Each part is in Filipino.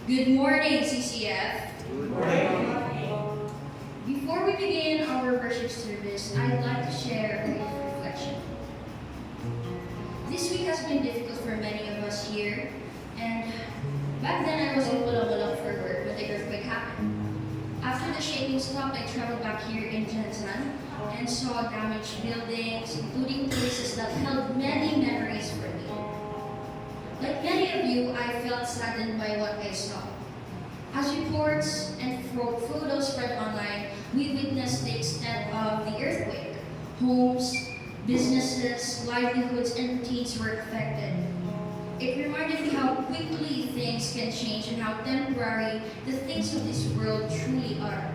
Good morning, CCF. Good morning. Before we begin our worship service, I'd like to share a brief reflection. This week has been difficult for many of us here, and back then I was in Bulawalang for work when the earthquake happened. After the shaking stopped, I traveled back here in Jensen and saw damaged buildings, including places that held many memories for me. Like many of you, I felt saddened by what I saw. As reports and photos spread online, we witnessed the extent of the earthquake. Homes, businesses, livelihoods, and routines were affected. It reminded me how quickly things can change and how temporary the things of this world truly are.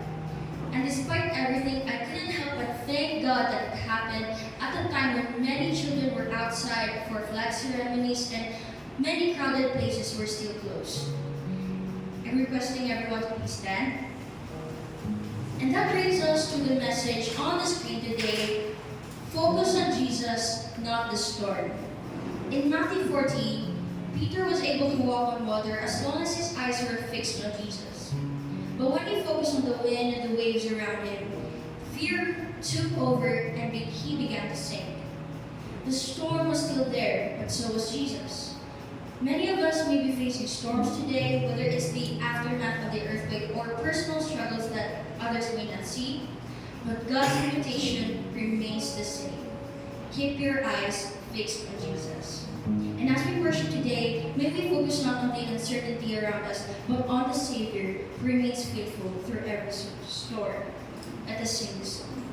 And despite everything, I couldn't help but thank God that it happened at a time when many children were outside for flag ceremonies and many crowded places were still closed. I'm requesting everyone to please stand. And that brings us to the message on the screen today: focus on Jesus, not the storm. In Matthew 14, Peter was able to walk on water as long as his eyes were fixed on Jesus. But when he focused on the wind and the waves around him, fear took over and he began to sink. The storm was still there, but so was Jesus. Many of us may be facing storms today, whether it's the aftermath of the earthquake or personal struggles that others may not see, but God's invitation remains the same. Keep your eyes fixed on Jesus. And as we worship today, may we focus not on the uncertainty around us, but on the Savior who remains faithful through every storm. Let us sing this song.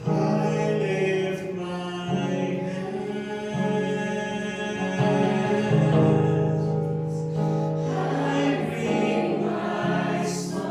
I lift my hands. I bring my song.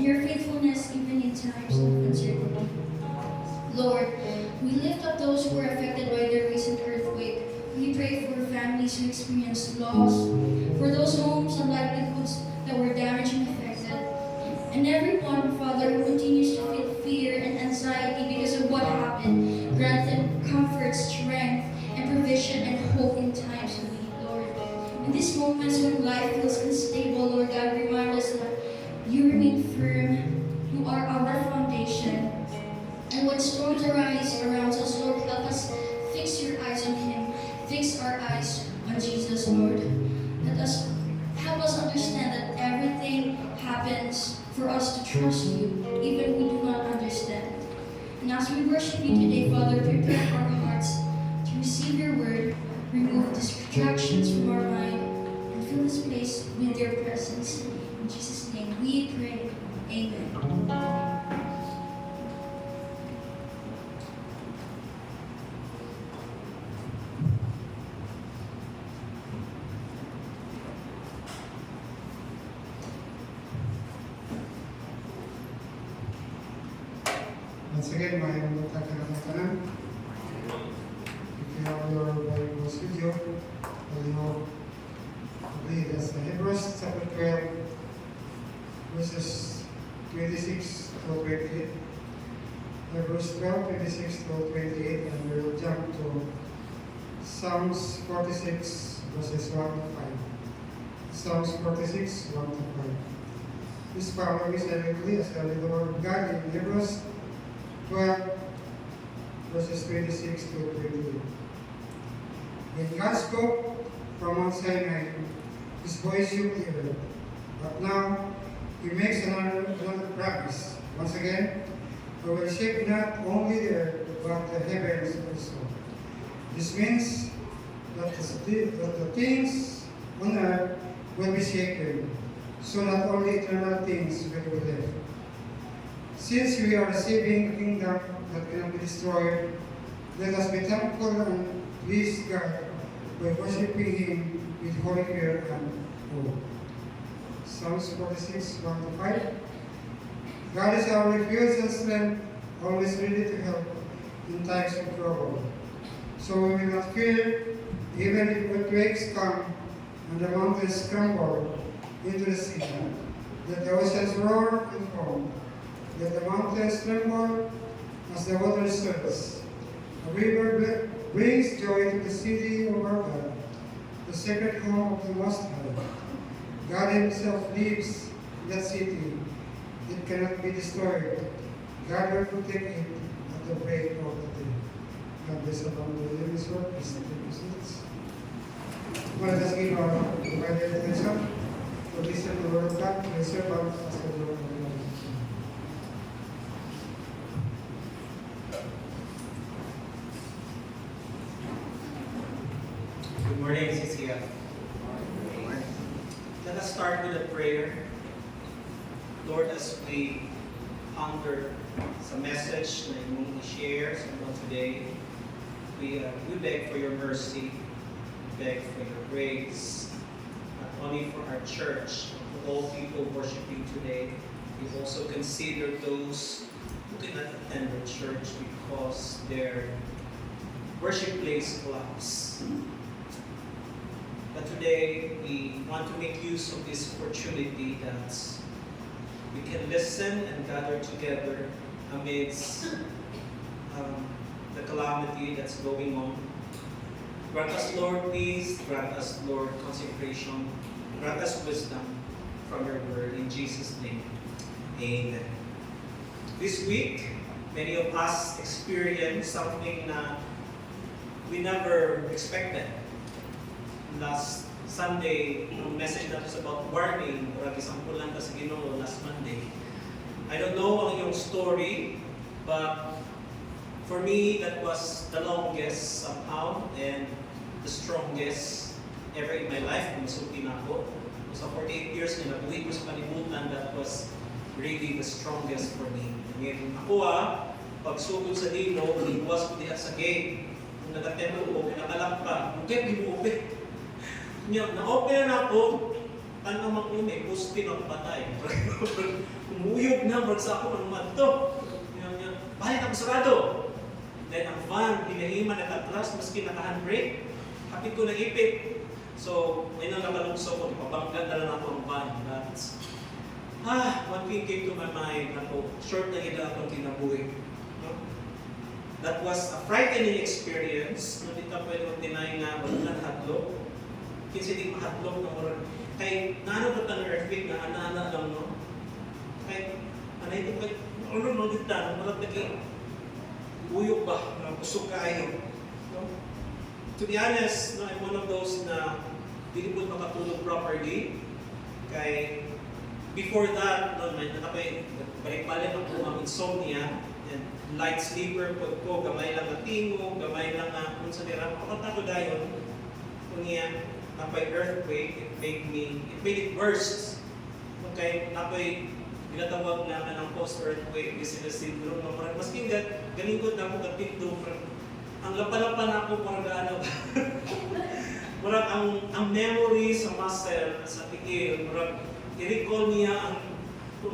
your faithfulness even in times of uncertainty. Lord, we lift up those who were affected by the recent earthquake. We pray for families who experienced loss, for those homes and livelihoods that were damaged and affected, and everyone, Father, who continues to feel fear and anxiety because of what happened. Grant them comfort, strength, and provision and hope in times of need, Lord. In these moments when life feels unstable, Lord God, remind us that you remain firm. You are our foundation. And when storms arise around us, Lord, help us fix your eyes on Him. Fix our eyes on Jesus, Lord. Let us help us understand that everything happens for us to trust you, even we do not understand. And as we worship you today, Father, prepare our hearts to receive your word, remove distractions from our mind, and fill this place with your presence. In Jesus' name we pray. Amen. Once again, mayroon mo tatanong. If you have your Bibles with you, will you read as the Hebrews chapter 12, verses 26 to 28. Hebrews 12, 26 to 28, and we will jump to Psalms 46, verses 1 to 5. Psalms 46, 1 to 5. This power is directly as the word of God in Hebrews 12, verses 26 to 28. When God spoke from Mount Sinai, His voice shook the earth. But now, He makes another promise. Once again, I will shake not only the earth, but the heavens also. This means that the things on earth will be shaken, so not only eternal things will be left. Since we are receiving a kingdom that cannot be destroyed, let us be thankful and please God by worshiping Him with holy fear and awe. Psalms 46, 1 to 5. God is our refuge and strength, always ready to help in times of trouble. So we will not fear, even if earthquakes come and the mountains crumble into the sea. Let the oceans roar and foam. Let the mountains tremble as the water surges. A river brings joy to the city of our God, the sacred home of the Most High. God Himself lives in that city. It cannot be destroyed. God will protect it at the break of the day. God bless upon the living word. Please take your seats. Well, let us give our divided attention to listen to the word of God. Please serve as the word of God. Good morning, CCF. Let us start with a prayer. Lord, as we ponder some message na imong i-share sa mga today, we beg for your mercy, we beg for your grace, not only for our church, but for all people worshiping today. We also consider those who cannot attend the church because their worship place collapsed. But today, we want to make use of this opportunity that we can listen and gather together amidst the calamity that's going on. Grant us, Lord, peace. Grant us, Lord, consecration. Grant us wisdom from your word. In Jesus' name, amen. This week, many of us experienced something that we never expected. Last Sunday, yung message na was about warning, or isampulan ka sa Ginoo last Monday. I don't know ang iyong story, but for me, that was the longest somehow and the strongest ever in my life. Kumusulti na ako. Sa 48 years na nabuhi ko sa kalimutan, that was really the strongest for me. Ngayon, ako pagsugod sa dino, iwas ko diha sa gate. Kung nagatempo ko, pinakalak pa. Yung gate, di mo open. Na-open na ako, tanong mo may poste ng patay. Umuyog na, murag sa ako, ang mato. Balit ako sarado. Then ang van, hinahiman nakatras, maski naka-handbrake, hapit ko na ipit. So, may nang nakalungso ko, pabanggan na lang ako ang van. One thing came to my mind, ako, short na gina akong kinabuhi. No? That was a frightening experience. Hindi ka pwede mag-deny na wala na hadlok. Kinsa di mahadlok na murag. Kay, naano ba ang earthquake na ana-ana lang, no? Kay, anay ito kay, ano mo dito, murag naging uyok ba, na usok kayo. No? To be honest, no, I'm one of those na hindi po makatulog properly. Kay, before that, no, may nakapay, balik-balik ako ang insomnia, and light sleeper po, gamay lang na tingog, gamay lang na, kung sa nila, makakata ko dayon, kung iya, napay earthquake, it made it worse. Okay, napay, ginatawag naman ng post-earthquake syndrome, no, mas ganingkot na ako katito, ang lapalapan ako, parang ano, parang ang memory sa muscle, sa tigil, parang i-recall niya ang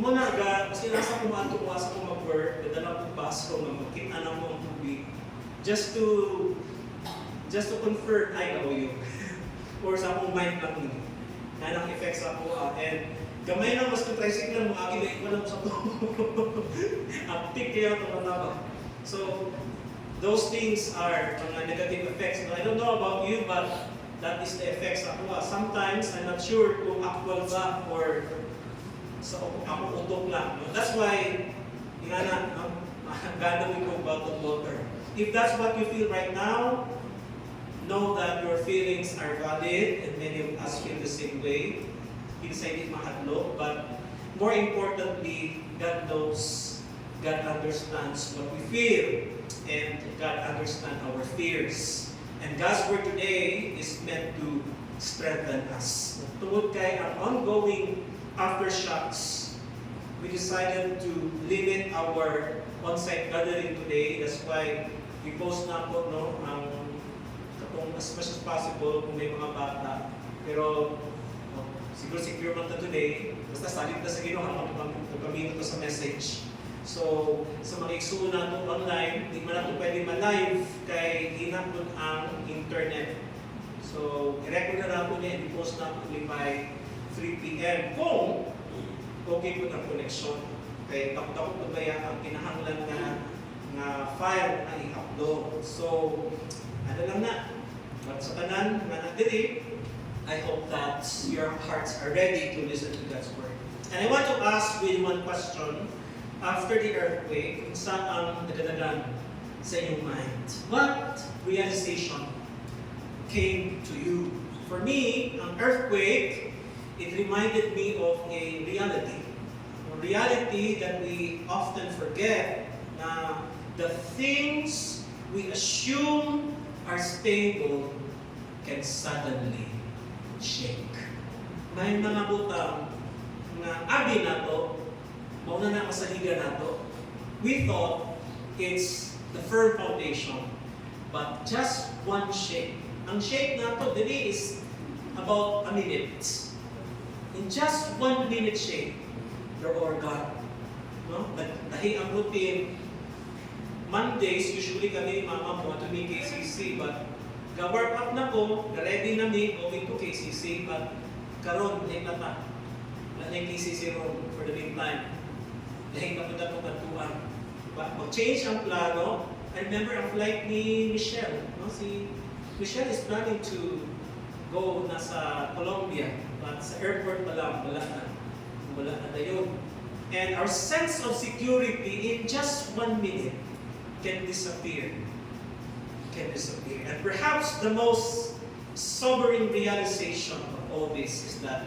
muna kasi nasa kumato ko asa ko mag-work, dadala ko baso nga makita na mo ang tubig just to confirm I know you or sa akong mind lang ni na nang effect sa ako and gamay lang mas tricycle mo agi na iwan sa to aptik kaya ito ba so those things are mga negative effects. I don't know about you but that is the effects ako. Sometimes I'm not sure kung actual ba or sa ako utok lang. No? That's why gagawin ko bottled water. If that's what you feel right now, know that your feelings are valid and many of us feel the same way. Inside it mahadlok, but more importantly, God knows, God understands what we feel, and God understands our fears. And God's word today is meant to strengthen us. Tungod kay ang ongoing aftershocks, we decided to limit our on-site gathering today. That's why we post na po no, ang katong as much as possible kung may mga bata. Pero siguro secure man ta today. Basta salit na sa Ginoo kami ito sa message. So, sa mga igsuon nato online, di man nato pwede ma-live kay hinapon ang internet. So, i-record na nato niya, i-post nato by 3 p.m. Kung okay po ang connection. Kaya takot-takot po kaya ang pinahanglan nga file na i-upload. So, ano lang na. But sa kanan, nga nagdiri, I hope that your hearts are ready to listen to God's word. And I want to ask you one question. After the earthquake, kung saan ang nagdadagan sa inyong mind? What realization came to you? For me, an earthquake, it reminded me of a reality that we often forget na the things we assume are stable can suddenly shake. May mga butang na abi na to, mauna na masaligan na to. We thought it's the firm foundation, but just one shake. Ang shake na to, dili is about a minute. In just 1 minute shake, you're all gone. No? Dahil ang routine, Mondays, usually kami mama mo to me KCC, but ga-work up na ko, ga-ready na me, going to KCC, but karon late na ta. Na KCC room for the meantime. Dahil na po na katuan. Mag-change ang plano. I remember ang flight ni Michelle. No? Si Michelle is planning to go na sa Colombia. But sa airport pa lang, wala na yun. And our sense of security in just 1 minute can disappear. And perhaps the most sobering realization of all this is that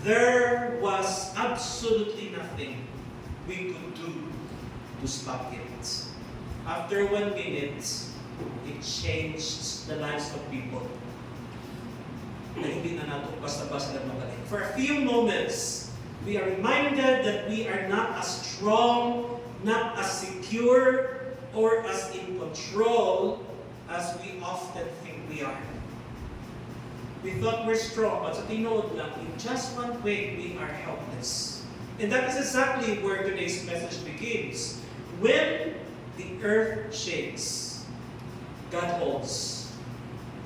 there was absolutely nothing we could do to stop it. After 1 minute, it changed the lives of people. Na hindi na nato basta-basta na magaling. For a few moments, we are reminded that we are not as strong, not as secure, or as in control as we often think we are. We thought we're strong, but sa tinood lang, in just one quake, we are helpless. And that is exactly where today's message begins. When the earth shakes, God holds,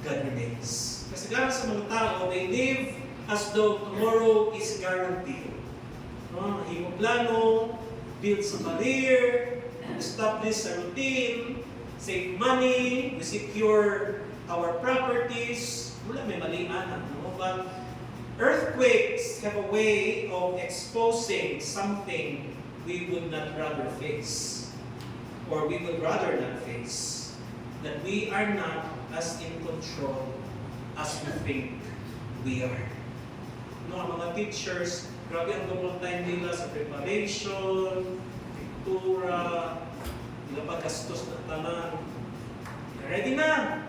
God remains. Kasi gano'n sa mga tao, they live as though tomorrow is guaranteed. No? Himo plano, build sa career, establish a routine, save money, we secure our properties. Wala may malianan, no? But earthquakes have a way of exposing something we would not rather face, or we would rather not face, that we are not as in control as we think we are. No, ang mga teachers, grabe ang double time nila sa preparation, lectura, nila paggastos ng tanan. Ready na!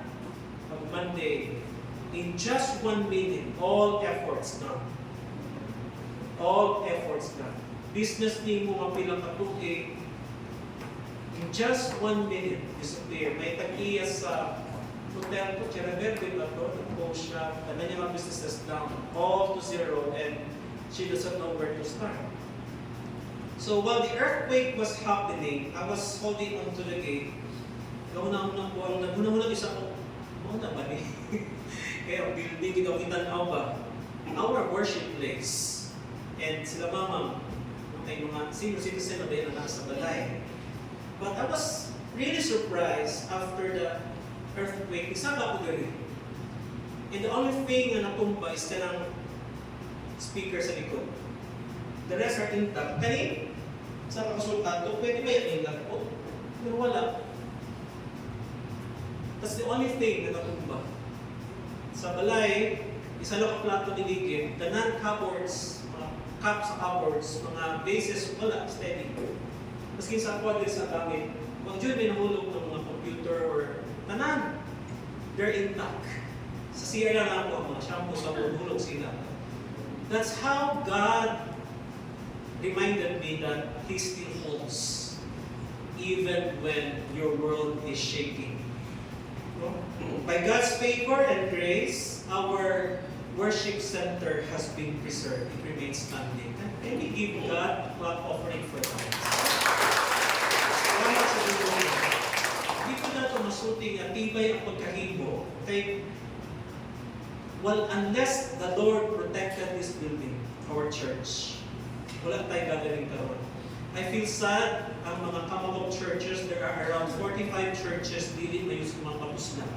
Pag Monday, in just 1 minute, all efforts done. All efforts done. Business ni mo ang pilang katuig, in just 1 minute, disappear. May tag-iya sa hotel ko, Chereverde ba ito, nag-post siya, and then yung mga businesses down, all to zero, and she doesn't know where to start. So while the earthquake was happening, I was holding onto the gate. Nauna-una ko, ang naguna-una isa ko, na ba ni? Kaya building ikaw itanaw ba? Our worship place. And sila mama, may mga senior citizen na ba yan na nasa balay. But I was really surprised after the earthquake. Isa ba ako gari? And the only thing na natumba is kanang speaker sa likod. The rest are intact. Kani, sa kasultato, pwede ba yan intact po? Pero wala. That's the only thing na natumba. Sa balay, isa lang plato niligid, tanan cupboards, mga cup sa cupboards, mga bases, wala, steady. Maski sa aqua din sa gamit, wag dyan may nahulog ng mga computer or tanan, they're intact. Sa CR lang ako, mga shampoo sa hulog sila. That's how God reminded me that He still holds, even when your world is shaking. By God's favor and grace, our worship center has been preserved. It remains standing. Can we give God a clap offering for that? Salamat sa Diyos. Hindi ko na ito masuting at tibay ang pagkahibo. Kay, well, unless the Lord protected this building, our church, wala tayong gagaling karoon. I feel sad ang mga Kamalog churches. There are around 45 churches dili na yung mga kapuslan.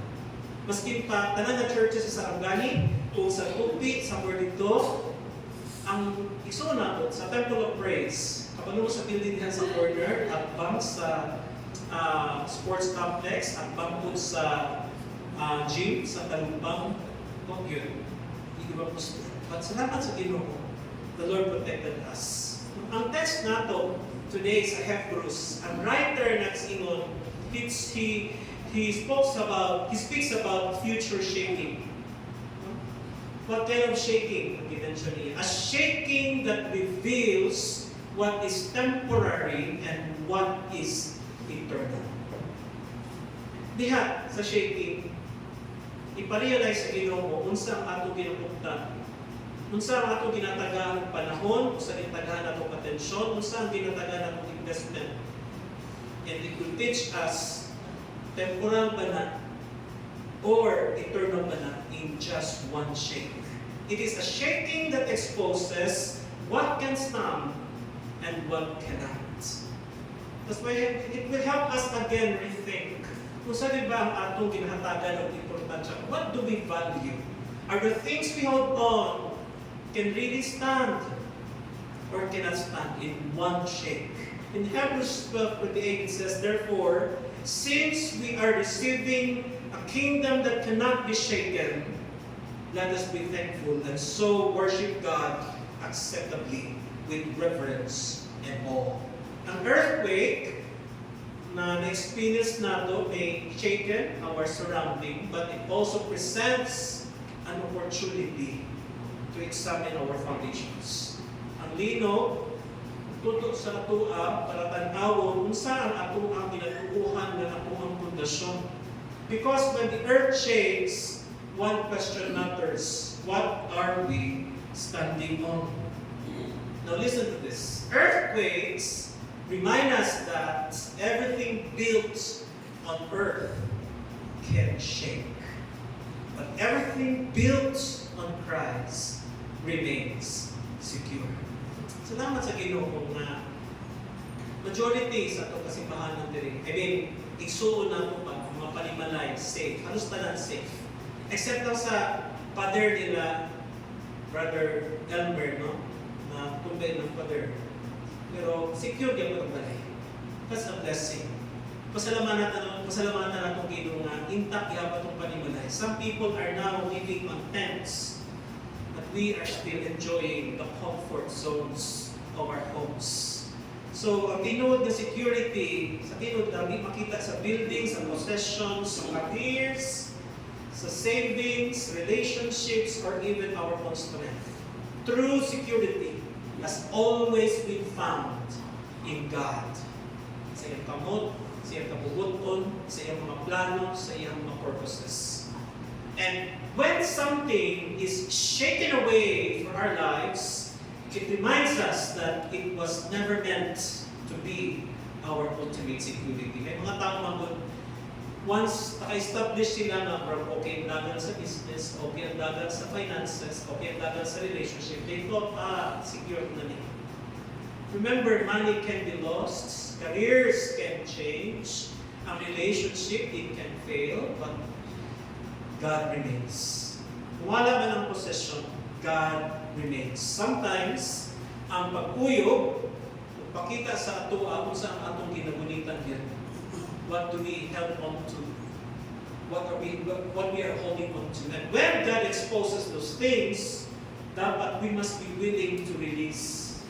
Maski pa, tanan na churches sa Angani, o sa Tupi, sa dito, ang iso na po, sa Temple of Praise, kapag sa building dihan sa corner, at bang sa sports complex, at bang po sa gym, sa Talumpang, kung yun. Hindi ba po sila? But salamat sa Ginoo, the Lord protected us. Ang text nato today sa Hebrews, ang writer na singon, he speaks about future shaking. What kind of shaking? Eventually, a shaking that reveals what is temporary and what is eternal. Diha sa shaking, iparealize sa Ginoo unsa ang ato ginapunta. Unsa ang ato ginatagaan panahon, unsa ang ginatagaan atong atensyon, unsa ang ginatagaan atong investment. And it will teach us temporal ba na or eternal ba na in just one shake. It is a shaking that exposes what can stand and what cannot. That's why it will help us again rethink. Kung saan ba ang atong ginahatagan ng importansya? What do we value? Are the things we hold on can really stand or cannot stand in one shake? In Hebrews 12:28 it says, therefore, since we are receiving a kingdom that cannot be shaken, let us be thankful and so worship God acceptably with reverence and awe. Ang earthquake na na-experience nato may shaken our surrounding, but it also presents an opportunity to examine our foundations. Ang lino, tutok sa atua para tanawon unsa ang atuang ginatuuhan ng atuang pundasyon. Because when the earth shakes, one question matters. What are we standing on? Now listen to this. Earthquakes remind us that everything built on earth can shake. But everything built on Christ remains secure. Salamat sa Ginoo na majority sa itong kasimbahan ng diri. I mean, igsuon na ito pa, mga palimalay, safe. Halos tanan safe. Except lang sa father nila, Brother Elmer, no? Na tumbay ng father. Pero secure yung itong balay. That's a blessing. Pasalamatan na itong Ginoo nga intact yapat itong palimalay. Some people are now living on tents, but we are still enjoying the comfort zones of our homes. So, ang tinuod na security, sa tinuod na makita sa buildings, sa possessions, sa careers, sa savings, relationships, or even our own strength. True security has always been found in God. Sa iyang kamot, sa iyang kabubuton, sa iyang mga plano, sa iyang mga purposes. And when something is shaken away from our lives, it reminds us that it was never meant to be our ultimate security. May mga tao magod, once naka-establish sila na okay ang dagan sa business, okay ang dagan sa finances, okay ang dagan sa relationship, they thought, secure na niya. Remember, money can be lost, careers can change, a relationship, it can fail, but God remains. Kung wala man ang possession, God remains. Sometimes, ang pagkuyog, pakita sa ato, kung saan atong ginagunitan yan. What do we help on to? What we are holding on to? And when God exposes those things, dapat we must be willing to release.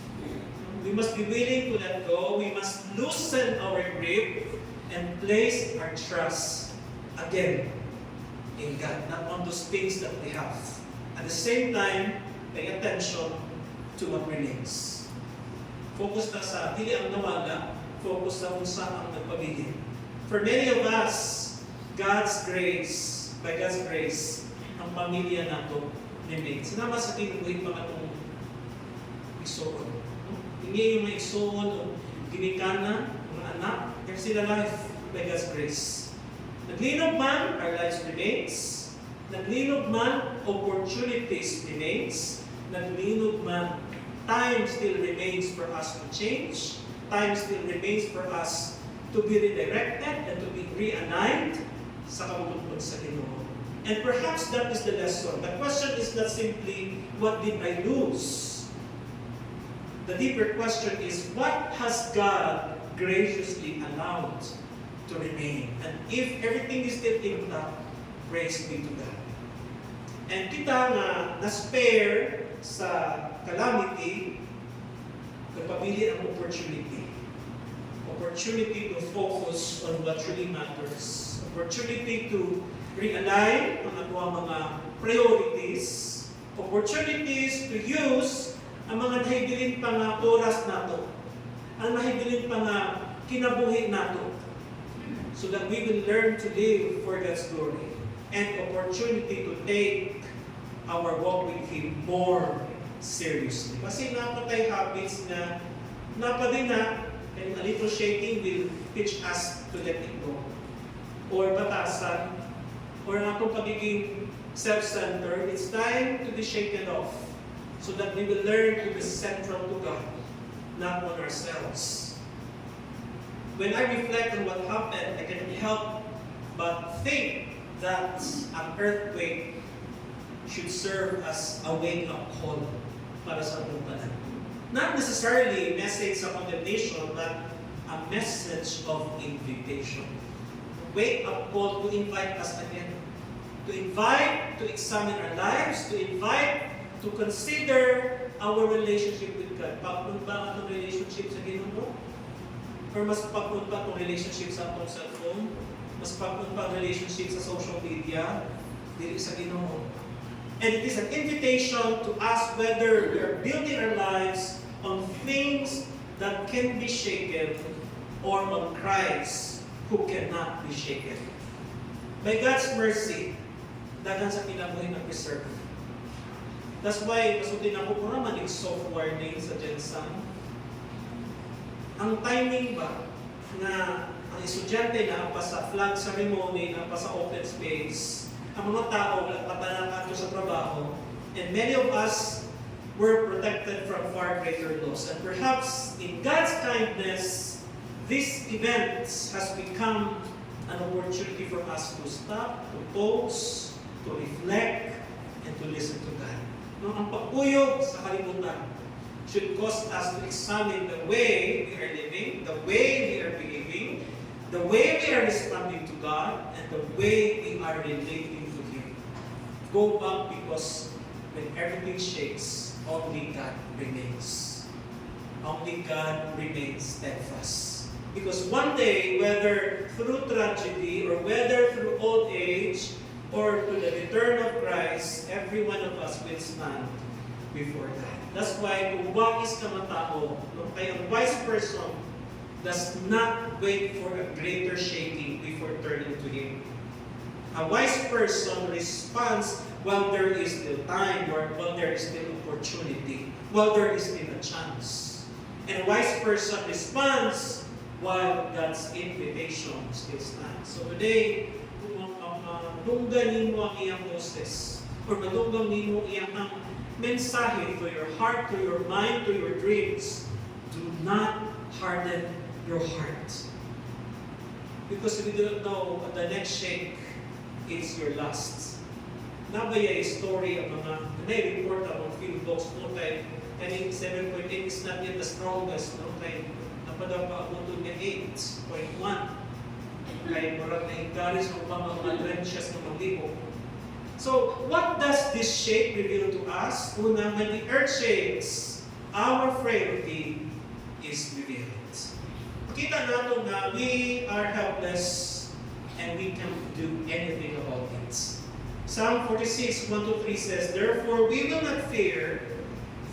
We must be willing to let go. We must loosen our grip and place our trust again in God, not on those things that we have. At the same time, pay attention to what remains. Focus na sa dili ang nawala, focus na kung saan ang nagpabilin. For many of us, God's grace, by God's grace, ang pamilya nato remains. Sinama sa tinubuhin pa itong igsoon. Hindi yung mga igsoon o ginikana, mga anak, they're still alive by God's grace. Naglinog man, our lives remains. Naglinog man, opportunities remains. Naglinog man, time still remains for us to change. Time still remains for us to be redirected and to be realigned sa kabutod sa Ginoo. And perhaps that is the lesson. The question is not simply, what did I lose? The deeper question is, what has God graciously allowed to remain? And if everything is still intact, praise be to God. And kita nga na-spare sa calamity, nagpabili ang opportunity. Opportunity to focus on what really matters. Opportunity to realign ang ating mga priorities. Opportunities to use ang mga nahibilin pa nga oras nato. Ang nahibilin pa nga kinabuhi nato. So that we will learn to live for God's glory. And opportunity to take our walk with Him more seriously. Kasi napatay habits na napadin na, and a little shaking will teach us to let it go. Or batasan, or ang atong pagiging self-centered, it's time to be shaken off so that we will learn to be central to God, not on ourselves. When I reflect on what happened, I can't help but think that an earthquake should serve as a wake-up call para sa atong tanan. Not necessarily a message of condemnation, but a message of invitation. Wake-up call to invite us again. To invite, to examine our lives, to invite, to consider our relationship with God. Pagpun ba ang relationship sa Ginoo? Or mas pagpun pa itong relationship sa atong cellphone? Mas pagpun pa ang relationship sa social media? Dili sa Ginoo. And it is an invitation to ask whether we are building our lives on things that can be shaken or on Christ who cannot be shaken. By God's mercy, dagan sa kinabuhi na preserve. That's why, masutin ako kung naman yung soft warning sa Jensen. Ang timing ba na ang estudyante na pa sa flag ceremony, na pa sa open space, ang mga tao wala patanakato sa trabaho, and many of us were protected from far greater loss. And perhaps in God's kindness, this event has become an opportunity for us to stop, to pause, to reflect, and to listen to God. No, ang pagpuyog sa kalimutan should cause us to examine the way we are living, the way we are behaving, the way we are responding to God, and the way we are relating to Him. Go back, because when everything shakes, only God remains. Only God remains steadfast. Because one day, whether through tragedy or whether through old age or to the return of Christ, every one of us will stand before God. That's why kung wais ka matao, kaya a wise person does not wait for a greater shaking before turning to Him. A wise person responds while there is still time, or while there is still opportunity, while there is still a chance. And a wise person responds while God's invitation still stands. So today, madunggan nimo ang iyang boses, or madunggan nimo iyang mensahe to your heart, to your mind, to your dreams. Do not harden your heart. Because we don't know what the next shake is your last. Nabaya yung story ang mga na-report ang mga field books no kay kaning 7.8 is not yet the strongest no kay napadang paabutod niya 8.1 kay murag na encourage ko pa mga trenches na maglibo. So, what does this shape reveal to us? Una, when the earth shakes, our frailty is revealed. Kita natin na we are helpless and we can't do anything about it. Psalm 46, 1-3 says, "Therefore we will not fear,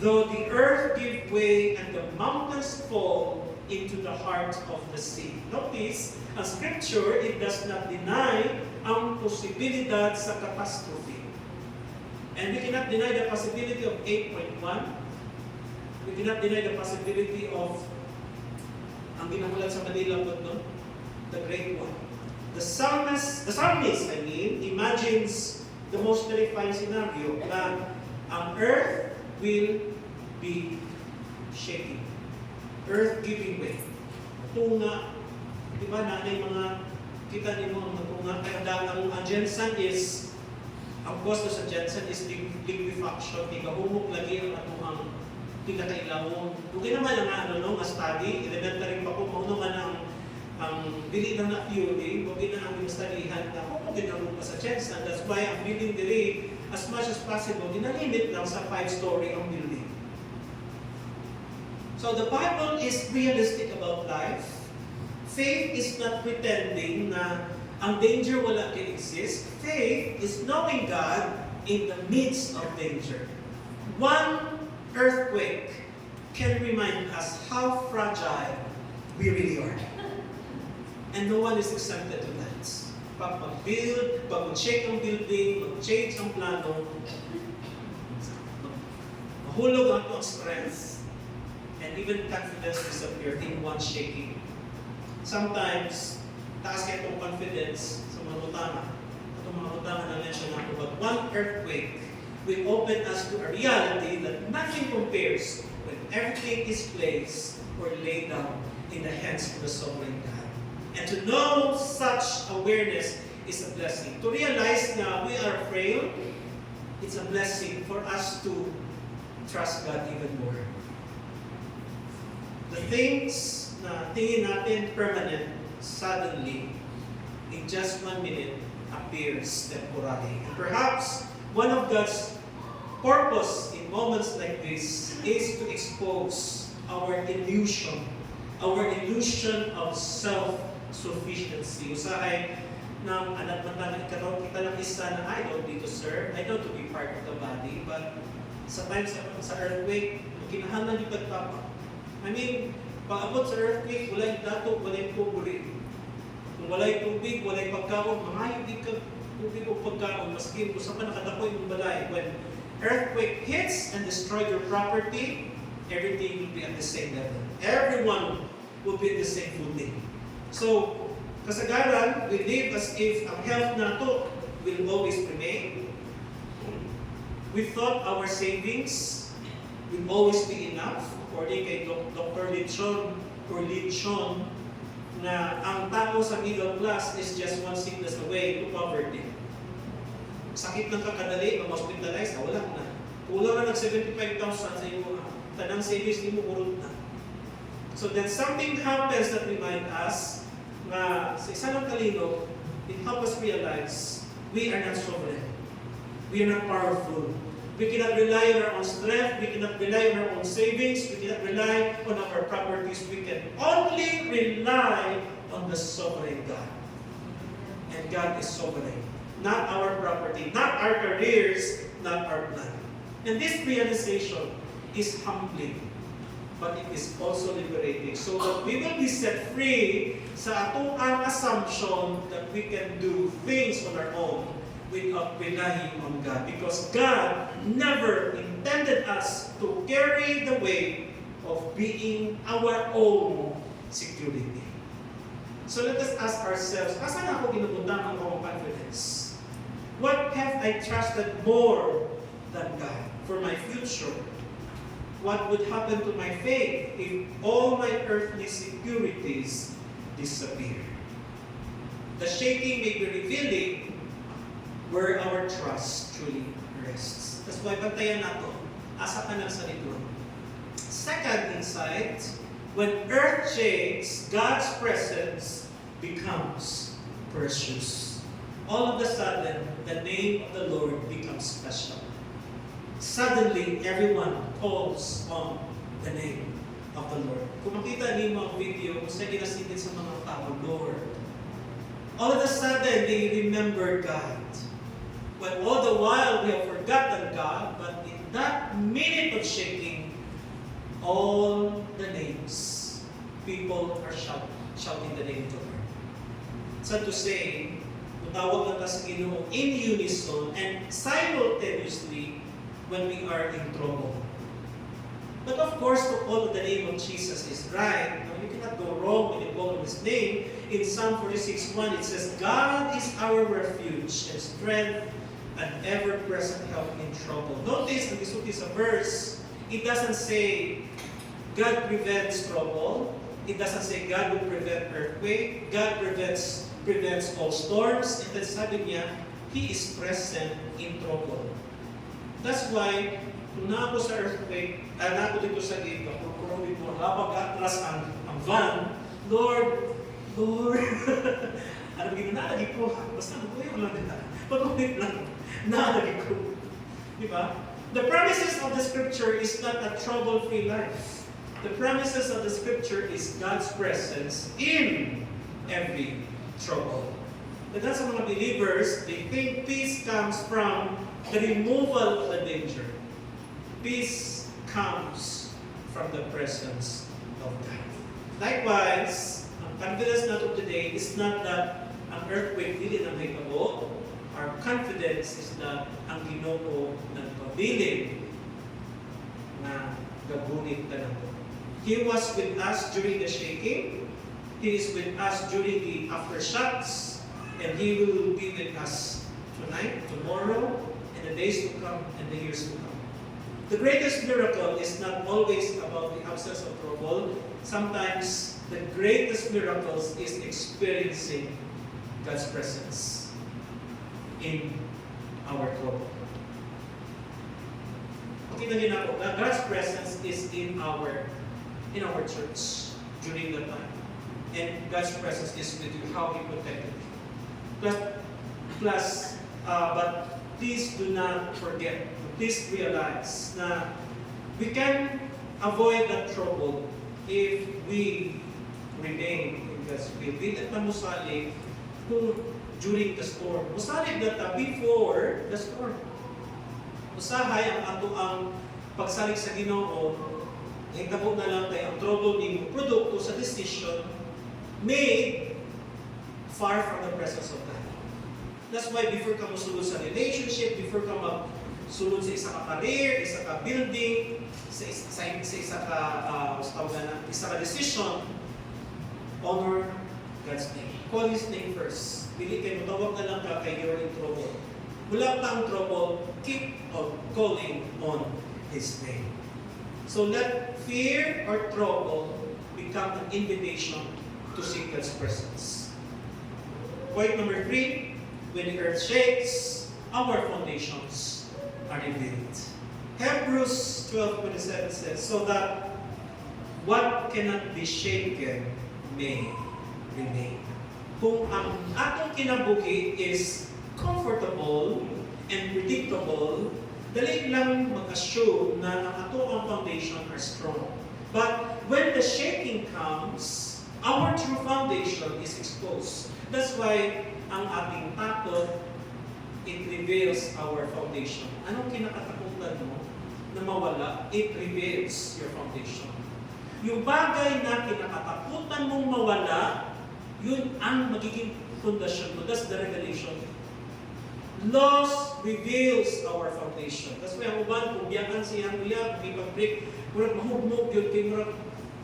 though the earth give way and the mountains fall into the heart of the sea." Notice, ang scripture, it does not deny ang posibilidad sa catastrophe. And we cannot deny the possibility of 8.1. We cannot deny the possibility of ang ginamulat sa Manila po doon, the great one. The psalmist, imagines the most terrifying scenario na ang earth will be shaking. Earth giving way. Tunga. Di ba na mga kita nimo ang tunga. Kaya ang Jensen is, ang costo sa Jensen is liquefaction. Ikahumok lagi ang atuang pinakailawon. Kung naman ang nga study, elementary pa po, kung naman ang bili na theory, kung na ang studyhan na kung ginamon pa sa Jensen. That's why ang building dili, as much as possible, dinalimit lang sa 5-story ang building. So the Bible is realistic about life. Faith is not pretending na ang danger wala can exist. Faith is knowing God in the midst of danger. One earthquake can remind us how fragile we really are. And no one is exempted to that. Pag mag-build, pag mag-check ang building, mag-change ang plano, mahulog ang strength, and even confidence disappear in one shaking. Sometimes, taas kayo itong confidence sa mga utama. Itong mga utama na mention ako. But one earthquake will open us to a reality that nothing compares when everything is placed or laid down in the hands of the sovereign God. And to know such awareness is a blessing. To realize na we are frail, it's a blessing for us to trust God even more. The things na tingin natin permanent, suddenly, in just 1 minute, appears temporary. And perhaps one of God's purpose in moments like this is to expose our illusion of self-sufficiency. Usahay ng anak ng kita ng isa na I don't need to serve, I don't to be part of the body, but sa times sa earthquake, kinahanglan yung pagpapa. I mean, pag-abot sa earthquake, walay dato, walay kubuli. Kung walay tubig, walay pagkaon, mahayog ka. Kung di mo pagkaon, maski mo sa nakadako yung balay. When earthquake hits and destroy your property, everything will be at the same level. Everyone will be in the same footing. So, kasagaran, we live as if ang health nato will always remain. We thought our savings will always be enough. According kay Dr. Linchon, na ang tao sa middle class is just one sickness away to poverty. Sakit ng kakadali, mag-hospitalize, wala na. Kulang na ng 75,000 sa iyo, tanang savings mo urot na. So then something happens that remind us na sa isa ng kalino, it helps us realize we are not sovereign. We are not powerful. We cannot rely on our own strength. We cannot rely on our own savings. We cannot rely on our properties. We can only rely on the sovereign God. And God is sovereign. Not our property, not our careers, not our plan. And this realization is humbling, but it is also liberating. So that we will be set free sa atong assumption that we can do things on our own without relying on God. Because God never intended us to carry the weight of being our own security. So let us ask ourselves, asan ako ginabundang ang akong confidence? What have I trusted more than God for my future? What would happen to my faith if all my earthly securities disappear? The shaking may be revealing where our trust truly rests. That's why bantayan nato. Asa ka ng sanito. Second insight, when earth shakes, God's presence becomes precious. All of a sudden, the name of the Lord becomes special. Suddenly, everyone calls on the name of the Lord. Kung makita niyo ang video, kung saan ginasitin sa mga tao, Lord. All of a sudden, they remember God. But all the while, we have forgotten God, but in that minute of shaking, all the names, people are shouting the name of the Lord. So to say, tutawag lang sa Ginoo in unison and simultaneously when we are in trouble. But of course, to call the name of Jesus is right. No, you cannot go wrong when you call on His name. In Psalm 46:1, it says, God is our refuge and strength, an ever-present help in trouble. Notice, nagisuti sa verse, it doesn't say God prevents trouble. It doesn't say God will prevent earthquake. God prevents all storms. And then sabi niya, He is present in trouble. That's why, kung na ako sa earthquake, na ako dito sa gate, kung mo, habang atras ang van, Lord, ano ginunalagi ko? Basta nagkuyo lang nila. Pag-ulit lang. Nalagi ko. Di ba? The promises of the Scripture is not a trouble-free life. The promises of the Scripture is God's presence in every trouble. But that's some mga believers, they think peace comes from the removal of the danger. Peace comes from the presence of God. Likewise, ang confidence natin today is not that ang earthquake dili na may kabo. Our confidence is that ang Ginoo nagpabilin na gabunit ka nato. He was with us during the shaking. He is with us during the aftershocks. And He will be with us tonight, tomorrow, and the days to come, and the years to come. The greatest miracle is not always about the absence of trouble. Sometimes the greatest miracles is experiencing God's presence in our trouble. Pakita niyo na po, God's presence is in our church during that time. And God's presence is with you, how He protected you. But please do not forget, please realize na we can avoid that trouble if we remain in God's will. Di na musali during the storm. Musali na before the storm. Usahay ang ato ang pagsalig sa Ginoo, higabo na lang tayo ang trouble ni produkto sa decision made far from the presence of God. That's why before ka mosulod sa relationship, before ka magsulod sa isa ka career, isa ka building, sa isa ka isa ka decision, honor God's name. Call His name first. Dili kayo matawag na lang ka kay you're in trouble. Wala pa ang trouble, keep on calling on His name. So let fear or trouble become an invitation to seek God's presence. Point number 3, when the earth shakes, our foundations are revealed. Hebrews 12:27 says, so that what cannot be shaken may remain. Kung ang atong kinabuhi is comfortable and predictable, dali lang mag-assume na ang atong foundation are strong. But when the shaking comes, our true foundation is exposed. That's why ang ating takot, it reveals our foundation. Anong kinakatakutan mo na mawala? It reveals your foundation. Yung bagay na kinakatakutan mong mawala, yun ang magiging pundasyon mo. That's the revelation. Loss reveals our foundation. That's why ang uban, kung biyakan siya, kuya, may pag-break, murag mahugmog yun, kay murag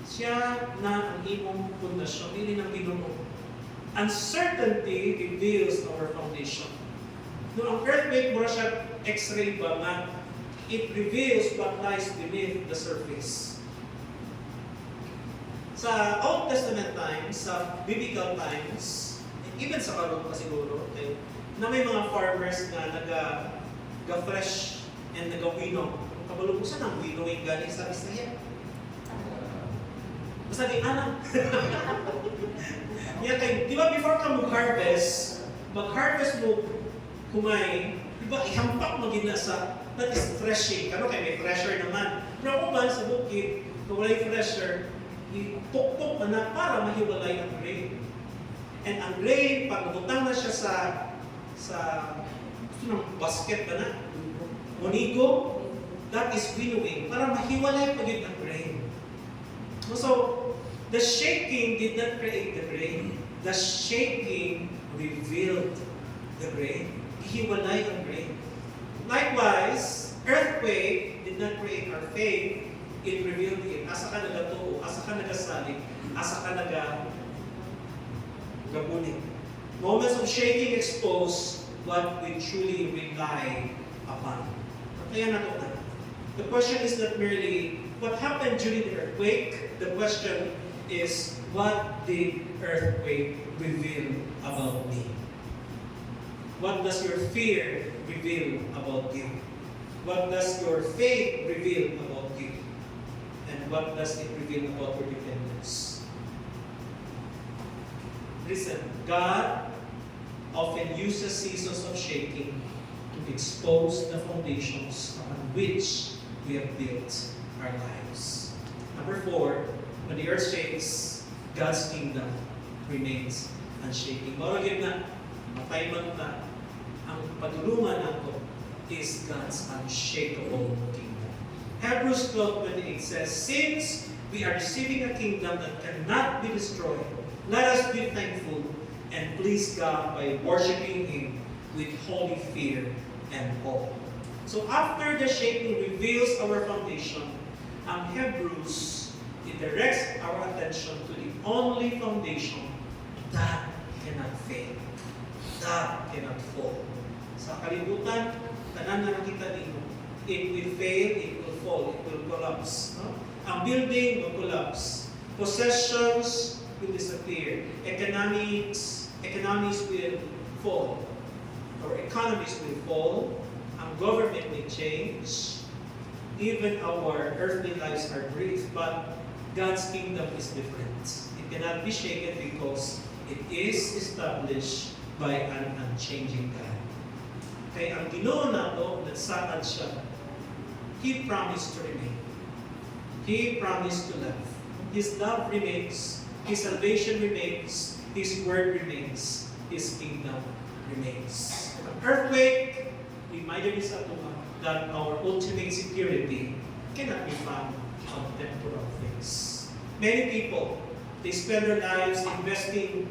siya na ang imong pundasyon, hindi ng Ginoo. Uncertainty reveals our foundation. No, ang earthquake, mura siya x-ray ba nga, it reveals what lies beneath the surface. Sa Old Testament times, sa biblical times, even sa karon pa siguro, okay, na may mga farmers na naga-fresh and naga-winnow. Kabalo ko saan ang winnowing galing sa Bisaya? Basta di anak. Di ba before ka mag-harvest mo kumay, di ba ihampak mo gina sa, that is threshing. Kano kay may thresher naman. Pero kung ba sa bukid, kung wala'y thresher, ipukpok na para mahiwalay ang grain. And ang grain, pag nabutang na siya sa basket ba na? Monigo, that is winnowing, para mahiwalay pa yun ang grain. So, the shaking did not create the grain. The shaking revealed the grain. Hiwalay ang grain. Likewise, earthquake did not create our faith. It revealed it. Asa ka nagatuo, asa ka nagasalig, asa ka nagabunin. Moments of shaking expose what we truly rely upon. Kaya na ito na. The question is not merely what happened during the earthquake. The question is, what did earthquake reveal about me? What does your fear reveal about you? What does your faith reveal about you? And what does it reveal about your dependence? Listen, God often uses seasons of shaking to expose the foundations upon which we have built our lives. Number 4, when the earth shakes, God's kingdom remains unshaking. Maragin na, matay man na, ang padulungan nato is God's unshakable kingdom. Hebrews 12:28 says, since we are receiving a kingdom that cannot be destroyed, let us be thankful and please God by worshiping Him with holy fear and awe. So after the shaking reveals our foundation, ang Hebrews, it directs our attention to the only foundation that cannot fail, that cannot fall. Sa kalibutan, tanan na nakita dito, it will fail, it will fall, it will collapse. No? Ang building will collapse. Possessions will disappear. Economics will fall. Or economies will fall. Ang government will change. Even our earthly lives are brief. But God's kingdom is different. It cannot be shaken because it is established by an unchanging God. Kaya ang Ginoo nato, nagsatad siya. He promised to remain. He promised to love. His love remains. His salvation remains. His word remains. His kingdom remains. An earthquake reminded us that our ultimate security cannot be found on temporal things. Many people, they spend their lives investing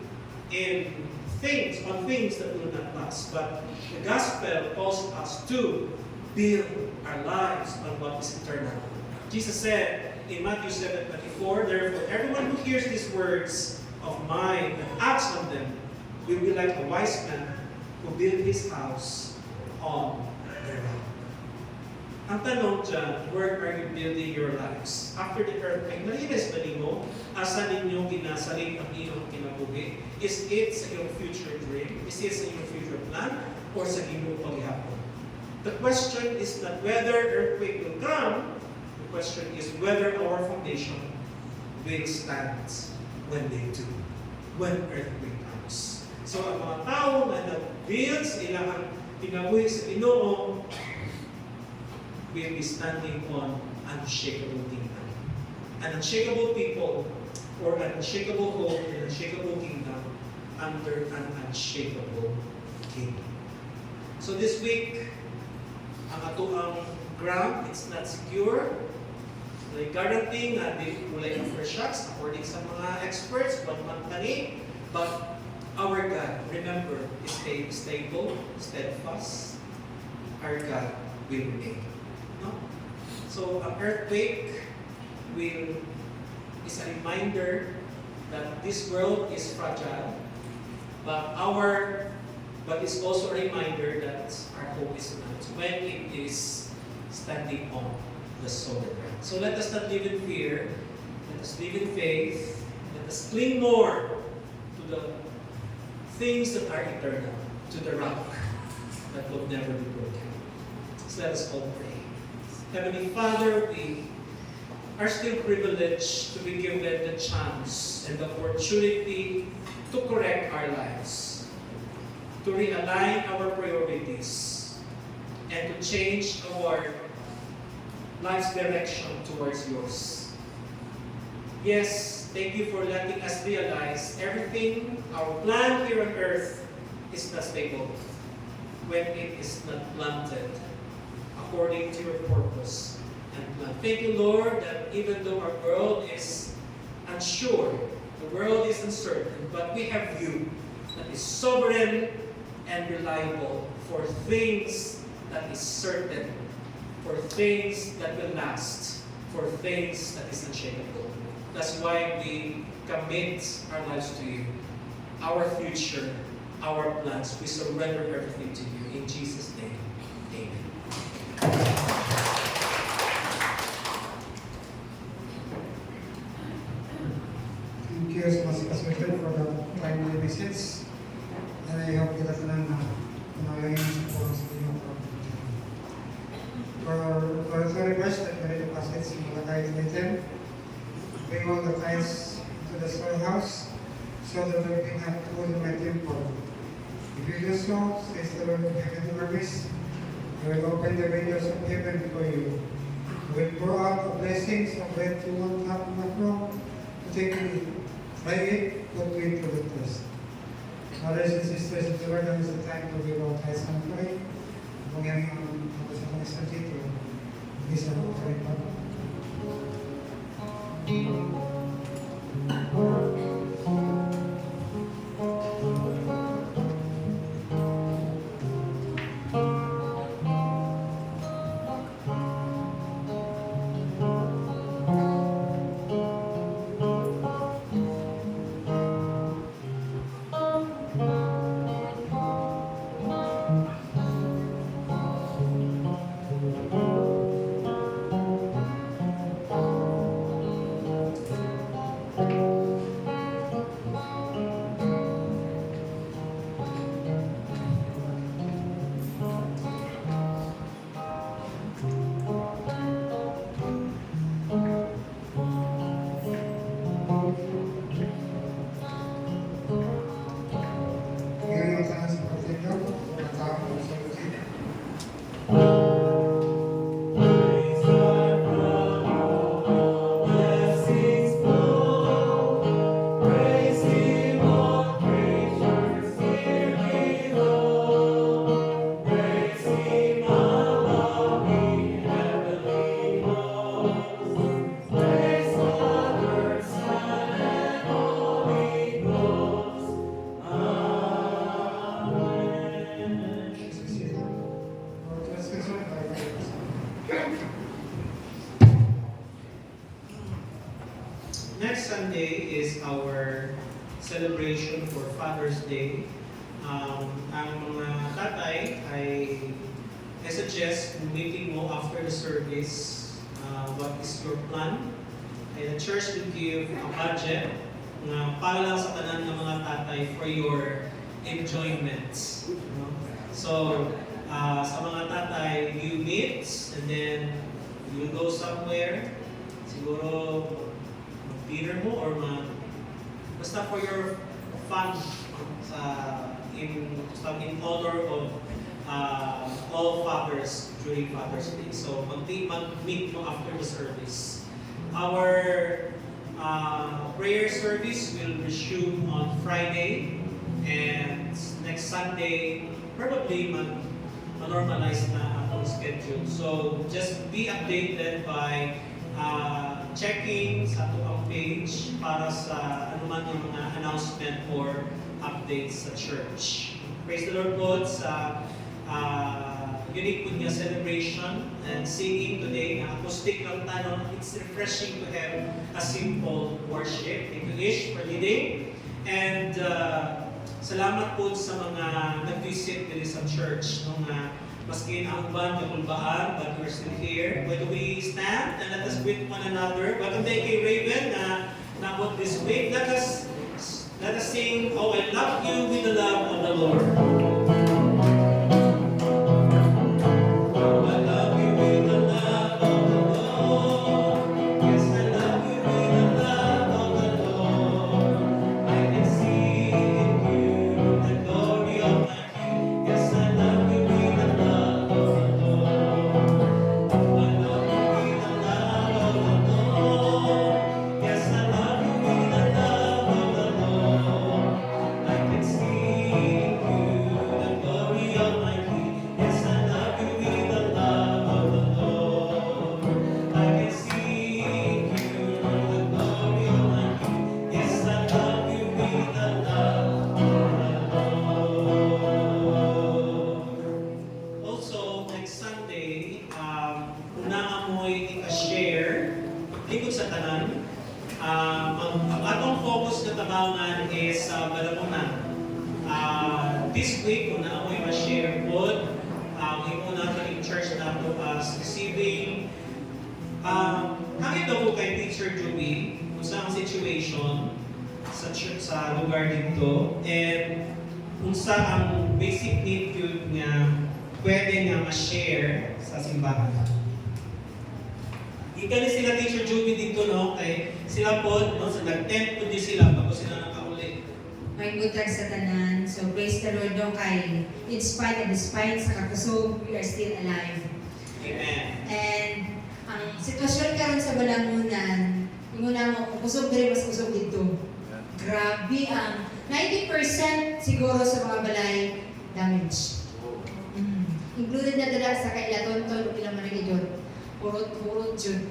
in things that will not last. But the gospel calls us to build our lives on what is eternal. Jesus said in Matthew 7:24, therefore everyone who hears these words of mine and acts on them will be like a wise man who built his house on the rock. Ang tanong dyan, where are you building your lives? After the earthquake, nalinis ba ninyo? Asa ninyo ginasalit ang inyong kinabuhi? Is it sa iyong future dream? Is it sa iyong future plan? Or sa inyong paghihapon? The question is not whether earthquake will come. The question is whether our foundation will stand when they do. When earthquake comes. So ang mga tao na nag-build sa ilang kinabuhi sa Ginoo will be standing on unshakable kingdom. An unshakable people or an unshakable hope in an unshakable kingdom under an unshakable king. So this week, ang atoang ground, it's not secure. May guarantee nga di mulay aftershocks according sa mga experts, 1 month tani. But our God, remember, is stable, steadfast. Our God will remain. No? So an earthquake is a reminder that this world is fragile, but it's also a reminder that our hope is not when it is standing on the solid ground. So let us not live in fear. Let us live in faith. Let us cling more to the things that are eternal, to the rock that will never be broken. So let us all pray. Heavenly Father, we are still privileged to be given the chance and the opportunity to correct our lives, to realign our priorities, and to change our life's direction towards yours. Yes, thank you for letting us realize everything, our plan here on earth is not stable when it is not planted according to your purpose and plan. Thank you, Lord, that even though our world is unsure, the world is uncertain, but we have you that is sovereign and reliable for things that is certain, for things that will last, for things that is unshakable. That's why we commit our lives to you, our future, our plans. We surrender everything to you. In Jesus' name, amen. Thank you so much, Pastor Phil, for the timely visits. And I hope kita tanan na yung support sa inyo. For the request that we read the passage in Malachi 3:10, bring all the tithes to the storehouse, so that we can have food in my temple. If you do so, says the Lord of heaven and armies, I will open the windows of heaven for you. I will pour out the blessings of bread to one half of my throne to take me. Try it, put me to the test. Brothers and sisters, if the Lord has the time to give our tithes and pray, kung yan ang sa mga sa dito, hindi sa mga pa. our celebration for Father's Day. Ang mga tatay I suggest meeting mo after the service. What is your plan? And the church will give a budget na para lang sa tanan ng mga tatay for your enjoyment. No? So, sa mga tatay, you meet and then you go somewhere. Siguro mag-dinner mo or basta for your fun in honor of all fathers during Father's Day. So mag-meet mo after the service. Our prayer service will resume on Friday, and next Sunday probably ma-normalize na ang schedule. So just be updated by checking sa ang page para sa anuman yung mga announcement or updates sa church. Praise the Lord po sa unique po niya celebration and singing today na acoustic lang tanong. It's refreshing to have a simple worship. Thank you, Ish, for leading. And salamat po sa mga nag-visit dito sa church nung maski ang uban nakulbaan, but we're still here. When we stand and let us greet one another. Welcome day kay Raven na nabot this week. Let us sing, "Oh, I love you with the love of the Lord." This week, kung na ako'y ma-share po, imo natin in church na ito as receiving. Kami daw po kay Teacher Joey, kung saan ang situation sa church, sa lugar dito, and kung saan ang basic need yun nga pwede nga ma-share sa simbahan. Ikali sila Teacher Joey dito, no? Kay sila po, no? So, nag-tent po din sila bago sila nakauli. May butag sa tanan. So praise the Lord no kay in spite of the spine sa kakusog, we are still alive. Amen. And ang sitwasyon karon sa Balangunan, inguna mo kung kusog diri mas kusog dito. Grabe ang 90% siguro sa mga balay damage. Included na dala sa kailaton-ton ilang manigidot. Purot jud.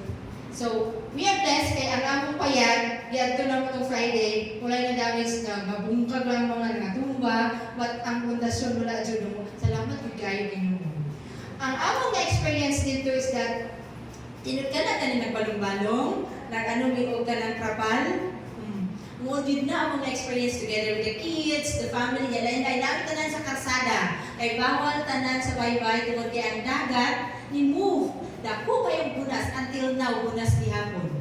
So, we are blessed kay ang among payag, diadto lang itong Friday, wala na damage na mabungkag lang mga nangatumba, but ang pundasyon wala dyan mo. Salamat kay kayo ninyo. Ang among na-experience dito is that tinod ka na tanin nagbalong-balong, nag-miog ka ng krapal. Ngudid na among na-experience together with the kids, the family, lain-lain namin tanan sa karsada. Kay bawal tanan sa baybay tungkol kay ang dagat, ni-move. Dako kayong bunas until now, bunas di hapon.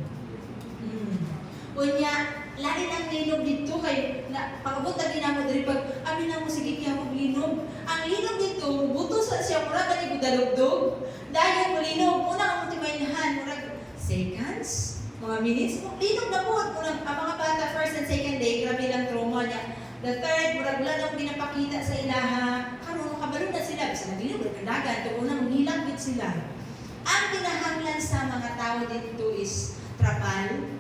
Unya, lain ang linog dito kay pag-abot na ginamo diri pag amin na mo sige kaya mo linog. Ang linog dito, buto sa siya mura ka ni budalugdog. Dahil mo linog, una ang mutimaynahan, mura seconds, mga minutes, linog na po. Ang mga bata first and second day, grabe lang trauma niya. The third, mura wala na ginapakita sa ilaha. Karon kabalo na sila, bisa na linog, nagkandagan, ito unang nilagit sila. Ang kinahanglan sa mga tao dito is trapal.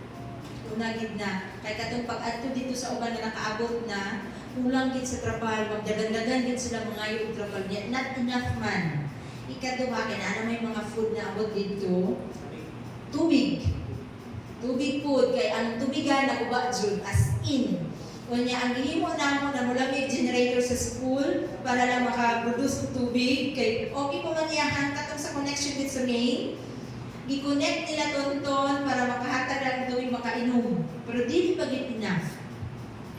Unagid na. Kaya katong pag-adto dito sa uban na nakaabot na, kulang gid sa trapal, magdagan-dagan gid sila mga yung trapal niya. Not enough man. Ikaduha, kaya may mga food na abot dito. Tubig. Tubig food. Kaya ang tubigan na uba jud as in. Kunya ang gihimo namo na mula may generator sa school para lang maka-produce ng tubig. Kay okay po man iyahan katong sa connection with sa main. gi-connect nila tonton para makahatag lang tuwing makainom. Pero dili pa gid enough.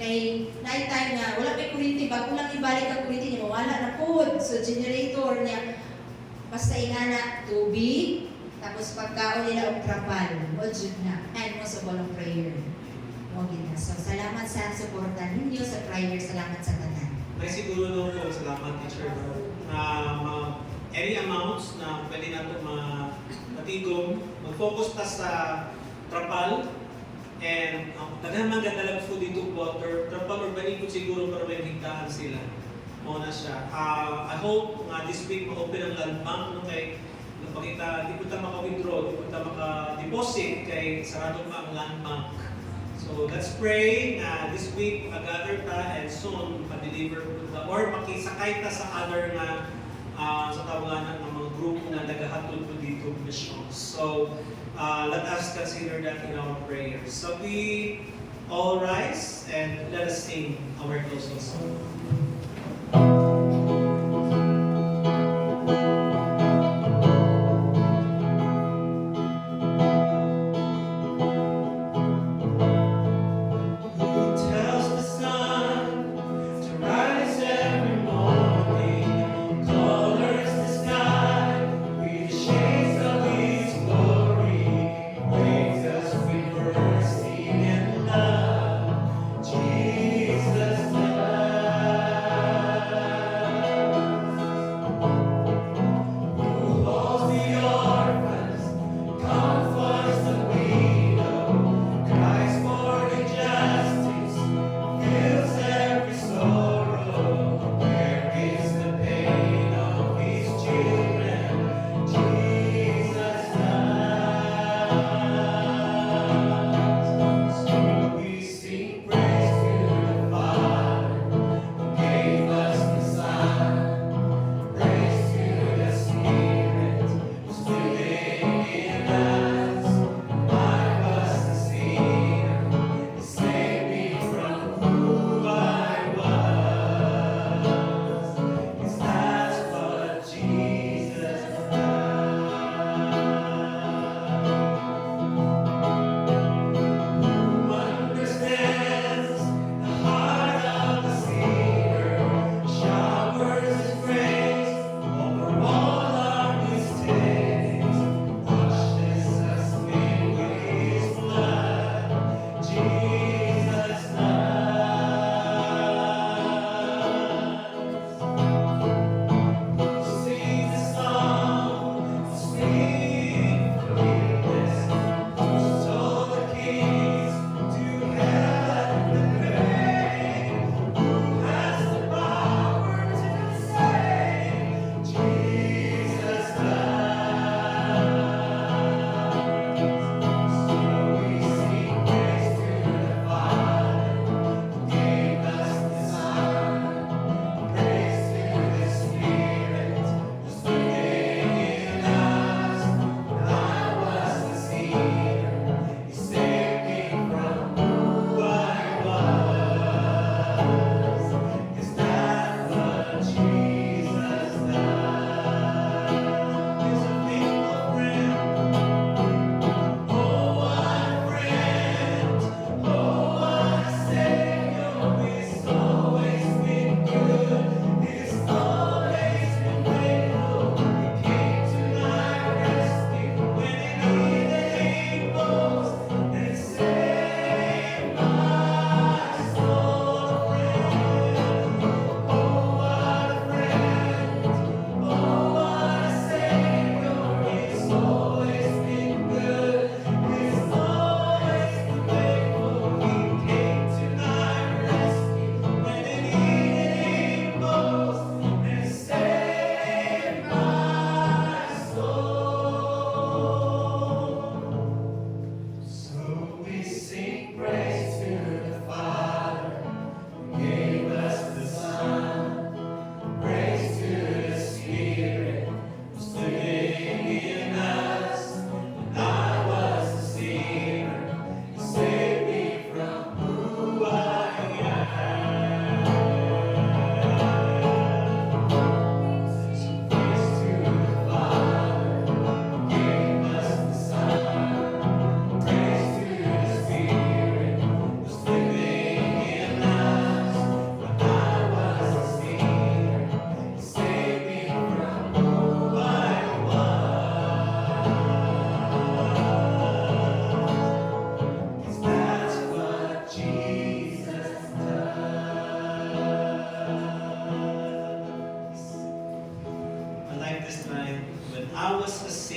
Kay night time nga wala pa kuryente, bago lang ibalik ang kuryente niya mawala na pod. So generator niya basta ingana tubig, tapos pagkaon nila og trapal, wajud na. And most of all ang prayer. Mo gid na. So salamat sa suporta ninyo sa prayer, salamat sa tanan. May siguro no po, salamat teacher, any amounts na pwede natin matigom, mag-focus ta sa trapal, and daghan man ganda lang food dito po, trapal or balikod siguro para may higdaan sila. Muna siya. I hope nga this week ma-open ang land bank, no, kay napakita, di po ta maka-withdraw, di po ta maka-deposit, kay sarado pa ang land bank. So let's pray na this week mag-gather ta and soon ma-deliver po ta or makisakay ta sa other nga sa tawanan ng mga grupo na nagahatod po dito missions. So let us consider that in our prayers. So we all rise and let us sing our closing song. Jesus,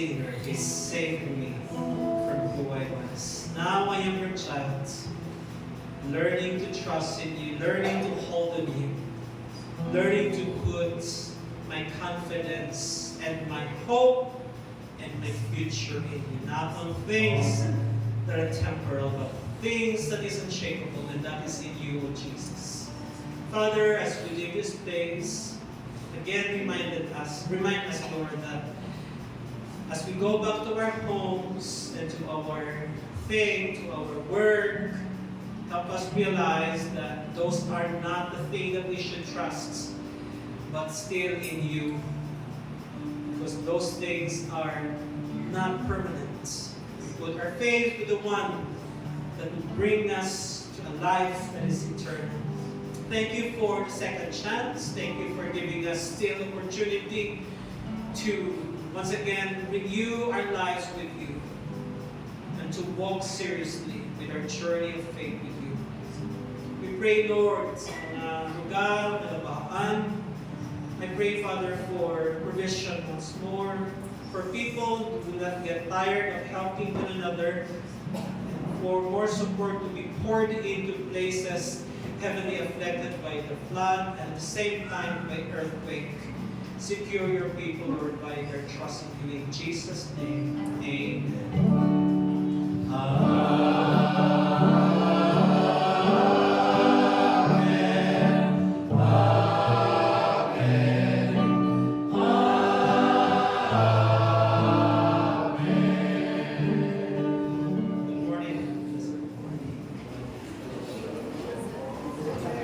sinner is saving me from who I was. Now I am your child, learning to trust in you, learning to hold on you, learning to put my confidence and my hope and my future in you, not on things that are temporal, but things that is unshakable, and that is in you, O Jesus. Father, as we leave this place, again remind us, Lord, that as we go back to our homes and to our faith, to our work, help us realize that those are not the things that we should trust, but still in you. Because those things are not permanent. We put our faith to the one that will bring us to a life that is eternal. Thank you for the second chance. Thank you for giving us still opportunity to once again renew our lives with you and to walk seriously with our journey of faith with you. We pray, Lord, sa mga lugar na labahaan. I pray, Father, for provision once more, for people who do not get tired of helping one another, for more support to be poured into places heavily affected by the flood and at the same time by earthquake. Secure your people, Lord, by their trust in you. In Jesus' name, amen.